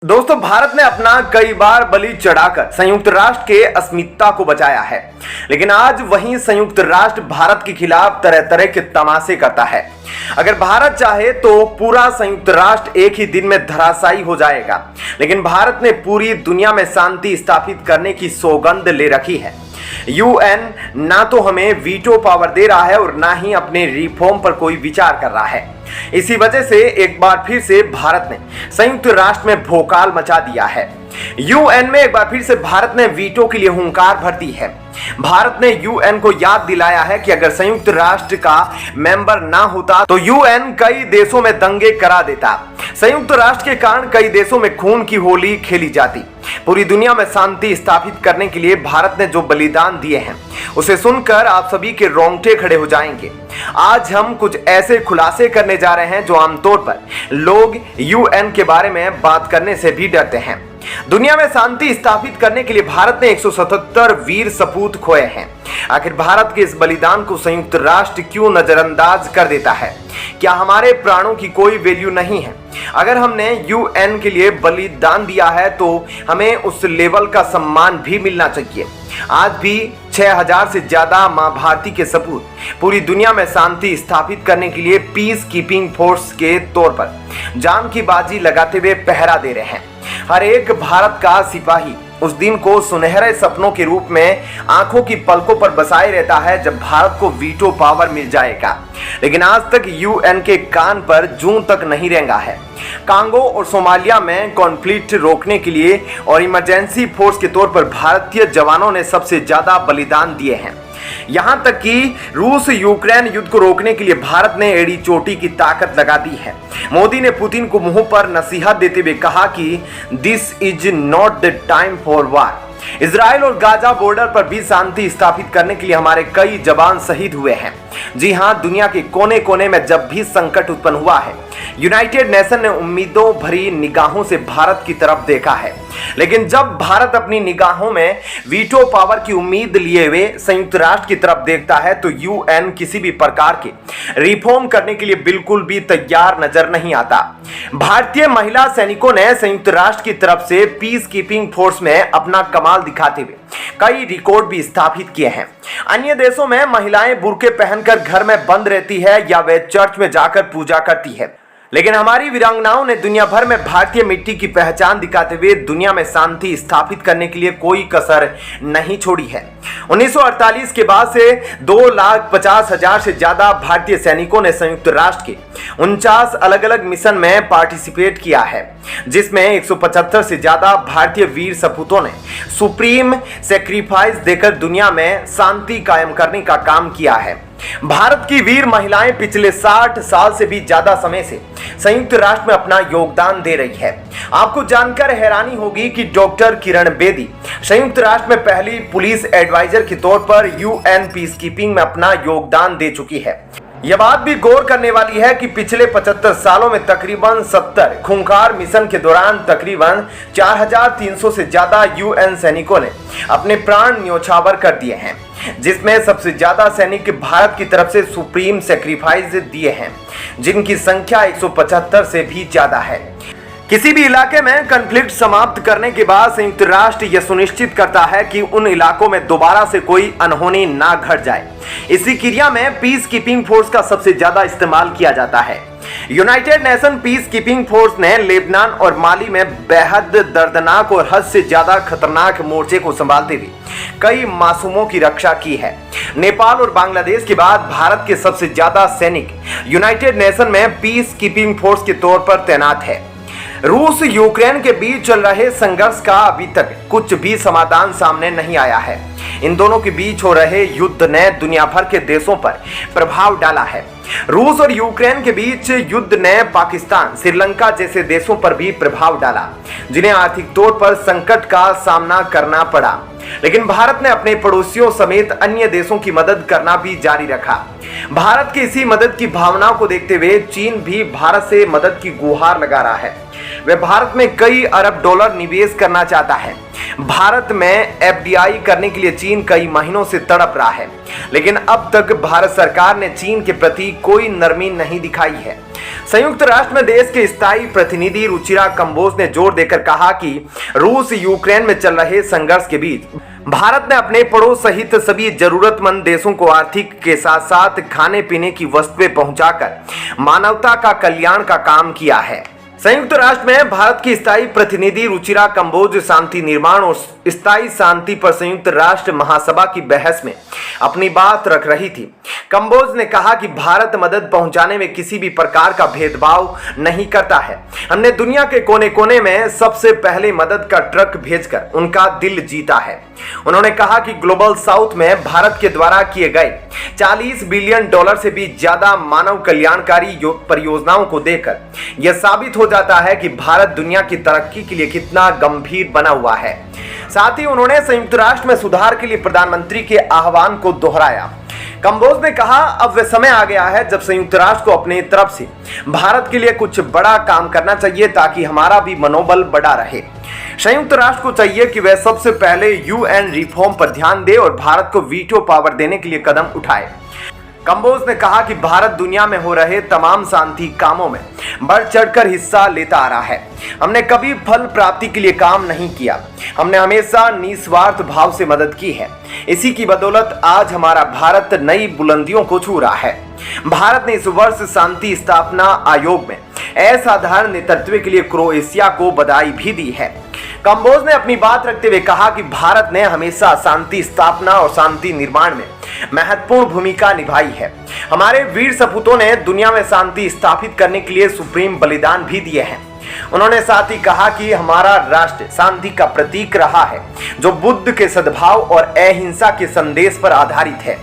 दोस्तों, भारत ने अपना कई बार बलि चढ़ाकर संयुक्त राष्ट्र के अस्मिता को बचाया है, लेकिन आज वही संयुक्त राष्ट्र भारत के खिलाफ तरह तरह के तमाशे करता है। अगर भारत चाहे तो पूरा संयुक्त राष्ट्र एक ही दिन में धराशायी हो जाएगा, लेकिन भारत ने पूरी दुनिया में शांति स्थापित करने की सौगंध ले रखी है। यूएन ना तो हमें वीटो पावर दे रहा है और ना ही अपने रिफॉर्म पर कोई विचार कर रहा है। इसी वजह से एक बार फिर से भारत ने संयुक्त राष्ट्र में भोकाल मचा दिया है। यूएन में एक बार फिर से भारत ने वीटो के लिए हुंकार भर दी है। भारत ने यूएन को याद दिलाया है कि अगर संयुक्त राष्ट्र का मेंबर ना होता तो यूएन कई देशों में दंगे करा देता। संयुक्त राष्ट्र के कारण कई देशों में खून की होली खेली जाती। पूरी दुनिया में शांति स्थापित करने के लिए भारत ने जो बलिदान दिए हैं उसे सुनकर आप सभी के रोंगटे खड़े हो जाएंगे। आज हम कुछ ऐसे खुलासे करने जा रहे हैं जो आमतौर पर लोग यूएन के बारे में बात करने से भी डरते हैं। दुनिया में शांति स्थापित करने के लिए भारत ने 177 वीर सपूत खोए हैं। आखिर भारत के इस बलिदान को संयुक्त राष्ट्र क्यों नजरअंदाज कर देता है? क्या हमारे प्राणों की कोई वैल्यू नहीं है? अगर हमने यूएन के लिए बलिदान दिया है तो हमें उस लेवल का सम्मान भी मिलना चाहिए। आज भी 6000 से ज्यादा मां भारती के सपूत पूरी दुनिया में शांति स्थापित करने के लिए पीस कीपिंग फोर्स के तौर पर जान की बाजी लगाते हुए पहरा दे रहे हैं। हर एक भारत का सिपाही उस दिन को सुनहरे सपनों के रूप में आंखों की पलकों पर बसाए रहता है जब भारत को वीटो पावर मिल जाएगा, लेकिन आज तक यूएन के कान पर जूं तक नहीं रेंगा है। कांगो और सोमालिया में कॉन्फ्लिक्ट रोकने के लिए और इमरजेंसी फोर्स के तौर पर भारतीय जवानों ने सबसे ज्यादा बलिदान दिए हैं। यहां तक कि रूस यूक्रेन युद्ध को रोकने के लिए भारत ने एड़ी चोटी की ताकत लगा दी है। मोदी ने पुतिन को मुंह पर नसीहत देते हुए कहा कि this is not the time for war. Israel और गाजा बॉर्डर पर भी शांति स्थापित करने के लिए हमारे कई जवान शहीद हुए हैं। जी हां, दुनिया के कोने कोने में जब भी संकट उत्पन्न हुआ है, यूनाइटेड नेशन ने उम्मीदों भरी निगाहों से भारत की तरफ देखा है। लेकिन जब भारत अपनी निगाहों में वीटो पावर की उम्मीद लिए हुए संयुक्त राष्ट्र की तरफ देखता है तो यूएन किसी भी प्रकार के रिफॉर्म करने के लिए बिल्कुल भी तैयार नजर नहीं आता। भारतीय महिला सैनिकों ने संयुक्त राष्ट्र की तरफ से पीस कीपिंग फोर्स में अपना कमाल दिखाते हुए कई रिकॉर्ड भी स्थापित किए हैं। अन्य देशों में महिलाएं बुर्के पहनकर घर में बंद रहती है या वे चर्च में जाकर पूजा करती है, लेकिन हमारी वीरांगनाओं ने दुनिया भर में भारतीय मिट्टी की पहचान दिखाते हुए दुनिया में शांति स्थापित करने के लिए कोई कसर नहीं छोड़ी है। 1948 के बाद से 2,50,000 से ज्यादा भारतीय सैनिकों ने संयुक्त राष्ट्र के 49 अलग अलग मिशन में पार्टिसिपेट किया है, जिसमें 175 से ज्यादा भारतीय वीर सपूतों ने सुप्रीम सेक्रीफाइस देकर दुनिया में शांति कायम करने का काम किया है। भारत की वीर महिलाएं पिछले 60 साल से भी ज्यादा समय से संयुक्त राष्ट्र में अपना योगदान दे रही है। आपको जानकर हैरानी होगी कि डॉक्टर किरण बेदी संयुक्त राष्ट्र में पहली पुलिस एडवाइजर के तौर पर यूएन पीस कीपिंग में अपना योगदान दे चुकी है। यह बात भी गौर करने वाली है कि पिछले 75 सालों में तकरीबन 70 खूंखार मिशन के दौरान तकरीबन 4300 से ज्यादा यूएन सैनिकों ने अपने प्राण न्योछावर कर दिए हैं, जिसमें सबसे ज्यादा सैनिक भारत की तरफ से सुप्रीम सेक्रीफाइस दिए हैं, जिनकी संख्या 175 से भी ज्यादा है। किसी भी इलाके में कॉन्फ्लिक्ट समाप्त करने के बाद संयुक्त राष्ट्र यह सुनिश्चित करता है कि उन इलाकों में दोबारा से कोई अनहोनी ना घट जाए। इसी क्रिया में पीस कीपिंग फोर्स का सबसे ज्यादा इस्तेमाल किया जाता है। United nation peace keeping force ने लेबनान और माली में बेहद दर्दनाक और हद से ज्यादा खतरनाक मोर्चे को संभालते हुए कई मासूमों की रक्षा की है। नेपाल और बांग्लादेश के बाद भारत के सबसे ज्यादा सैनिक यूनाइटेड नेशन में पीस कीपिंग फोर्स के तौर पर तैनात है। रूस यूक्रेन के बीच चल रहे संघर्ष का अभी तक कुछ भी समाधान सामने नहीं आया है। इन दोनों के बीच हो रहे युद्ध ने दुनिया भर के देशों पर प्रभाव डाला है। रूस और यूक्रेन के बीच युद्ध ने पाकिस्तान, श्रीलंका जैसे देशों पर भी प्रभाव डाला, जिन्हें आर्थिक तौर पर संकट का सामना करना पड़ा। लेकिन भारत ने अपने पड़ोसियों समेत अन्य देशों की मदद करना भी जारी रखा। भारत की इसी मदद की भावनाओं को देखते हुए चीन भी भारत से मदद की गुहार लगा रहा है। वह भारत में कई अरब डॉलर निवेश करना चाहता है। भारत में एफडीआई करने के लिए चीन कई महीनों से तड़प रहा है, लेकिन अब तक भारत सरकार ने चीन के प्रति कोई नरमी नहीं दिखाई है। संयुक्त राष्ट्र में देश के स्थायी प्रतिनिधि रुचिरा कंबोज ने जोर देकर कहा कि रूस यूक्रेन में चल रहे संघर्ष के बीच भारत ने अपने पड़ोस सहित सभी जरूरतमंद देशों को आर्थिक के साथ साथ खाने पीने की वस्तुएं पहुंचाकर मानवता का कल्याण का काम किया है। संयुक्त राष्ट्र में भारत की स्थायी प्रतिनिधि रुचिरा कंबोज शांति निर्माण और स्थायी शांति पर संयुक्त राष्ट्र महासभा की बहस में अपनी बात रख रही थी। कंबोज ने कहा कि भारत मदद पहुंचाने में किसी भी प्रकार का भेदभाव नहीं करता है। हमने दुनिया के कोने कोने में सबसे पहले मदद का ट्रक भेजकर उनका दिल जीता है। उन्होंने कहा कि ग्लोबल साउथ में भारत के द्वारा किए गए 40 बिलियन डॉलर से भी ज्यादा मानव कल्याणकारी परियोजनाओं को देखकर यह साबित हो जाता है कि भारत दुनिया की तरक्की के लिए कितना गंभीर बना हुआ है। साथ ही उन्होंने संयुक्त राष्ट्र में सुधार के लिए प्रधानमंत्री के आह्वान को दोहराया। कंबोज ने कहा, अब वह समय आ गया है जब संयुक्त राष्ट्र को अपनी तरफ से भारत के लिए कुछ बड़ा काम करना चाहिए ताकि हमारा भी मनोबल बढ़ा रहे। संयुक्त राष्ट्र को चाहिए कि वह सबसे पहले यूएन रिफॉर्म पर ध्यान दे और भारत को वीटो पावर देने के लिए कदम उठाए। कंबोज ने कहा कि भारत दुनिया में हो रहे तमाम शांति कामों में बढ़ चढ़कर हिस्सा लेता आ रहा है। हमने कभी फल प्राप्ति के लिए काम नहीं किया, हमने हमेशा निस्वार्थ भाव से मदद की है। इसी की बदौलत आज हमारा भारत नई बुलंदियों को छू रहा है। भारत ने इस वर्ष शांति स्थापना आयोग में असाधारण नेतृत्व के लिए क्रोएशिया को बधाई भी दी है। कंबोज ने अपनी बात रखते हुए कहा कि भारत ने हमेशा शांति स्थापना और शांति निर्माण में महत्वपूर्ण भूमिका निभाई है। हमारे वीर सपूतों ने दुनिया में शांति स्थापित करने के लिए सुप्रीम बलिदान भी दिए हैं। उन्होंने साथ ही कहा कि हमारा राष्ट्र शांति का प्रतीक रहा है, जो बुद्ध के सद्भाव और अहिंसा के संदेश पर आधारित है।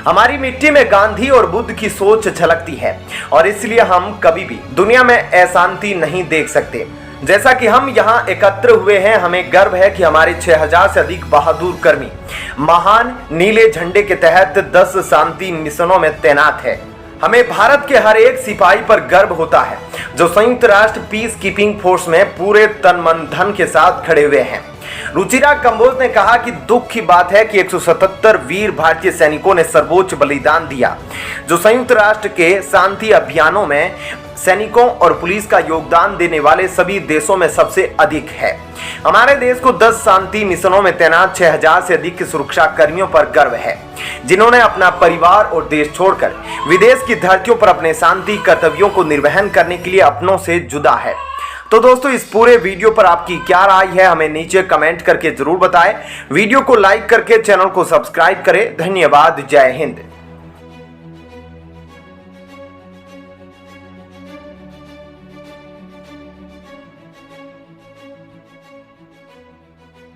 हमारी मिट्टी में गांधी और बुद्ध की सोच झलकती है और इसलिए हम कभी भी दुनिया में अशांति नहीं देख सकते। जैसा कि हम यहाँ एकत्र हुए हैं, हमें गर्व है कि हमारे 6000 से अधिक बहादुर कर्मी महान नीले झंडे के तहत 10 शांति मिशनों में तैनात है। हमें भारत के हर एक सिपाही पर गर्व होता है जो संयुक्त राष्ट्र पीस कीपिंग फोर्स में पूरे तन मन धन के साथ खड़े हुए हैं। रुचिरा कंबोज ने कहा कि दुख की बात है कि 177 वीर भारतीय सैनिकों ने सर्वोच्च बलिदान दिया, जो संयुक्त राष्ट्र के शांति अभियानों में सैनिकों और पुलिस का योगदान देने वाले सभी देशों में सबसे अधिक है। हमारे देश को 10 शांति मिशनों में तैनात 6000 से अधिक सुरक्षा कर्मियों पर गर्व है, जिन्होंने अपना परिवार और देश छोड़कर विदेश की धरतियों पर अपने शांति कर्तव्यों को निर्वहन करने के लिए अपनों से जुदा है। तो दोस्तों, इस पूरे वीडियो पर आपकी क्या राय है हमें नीचे कमेंट करके जरूर बताएं। वीडियो को लाइक करके चैनल को सब्सक्राइब करें। धन्यवाद। जय हिंद।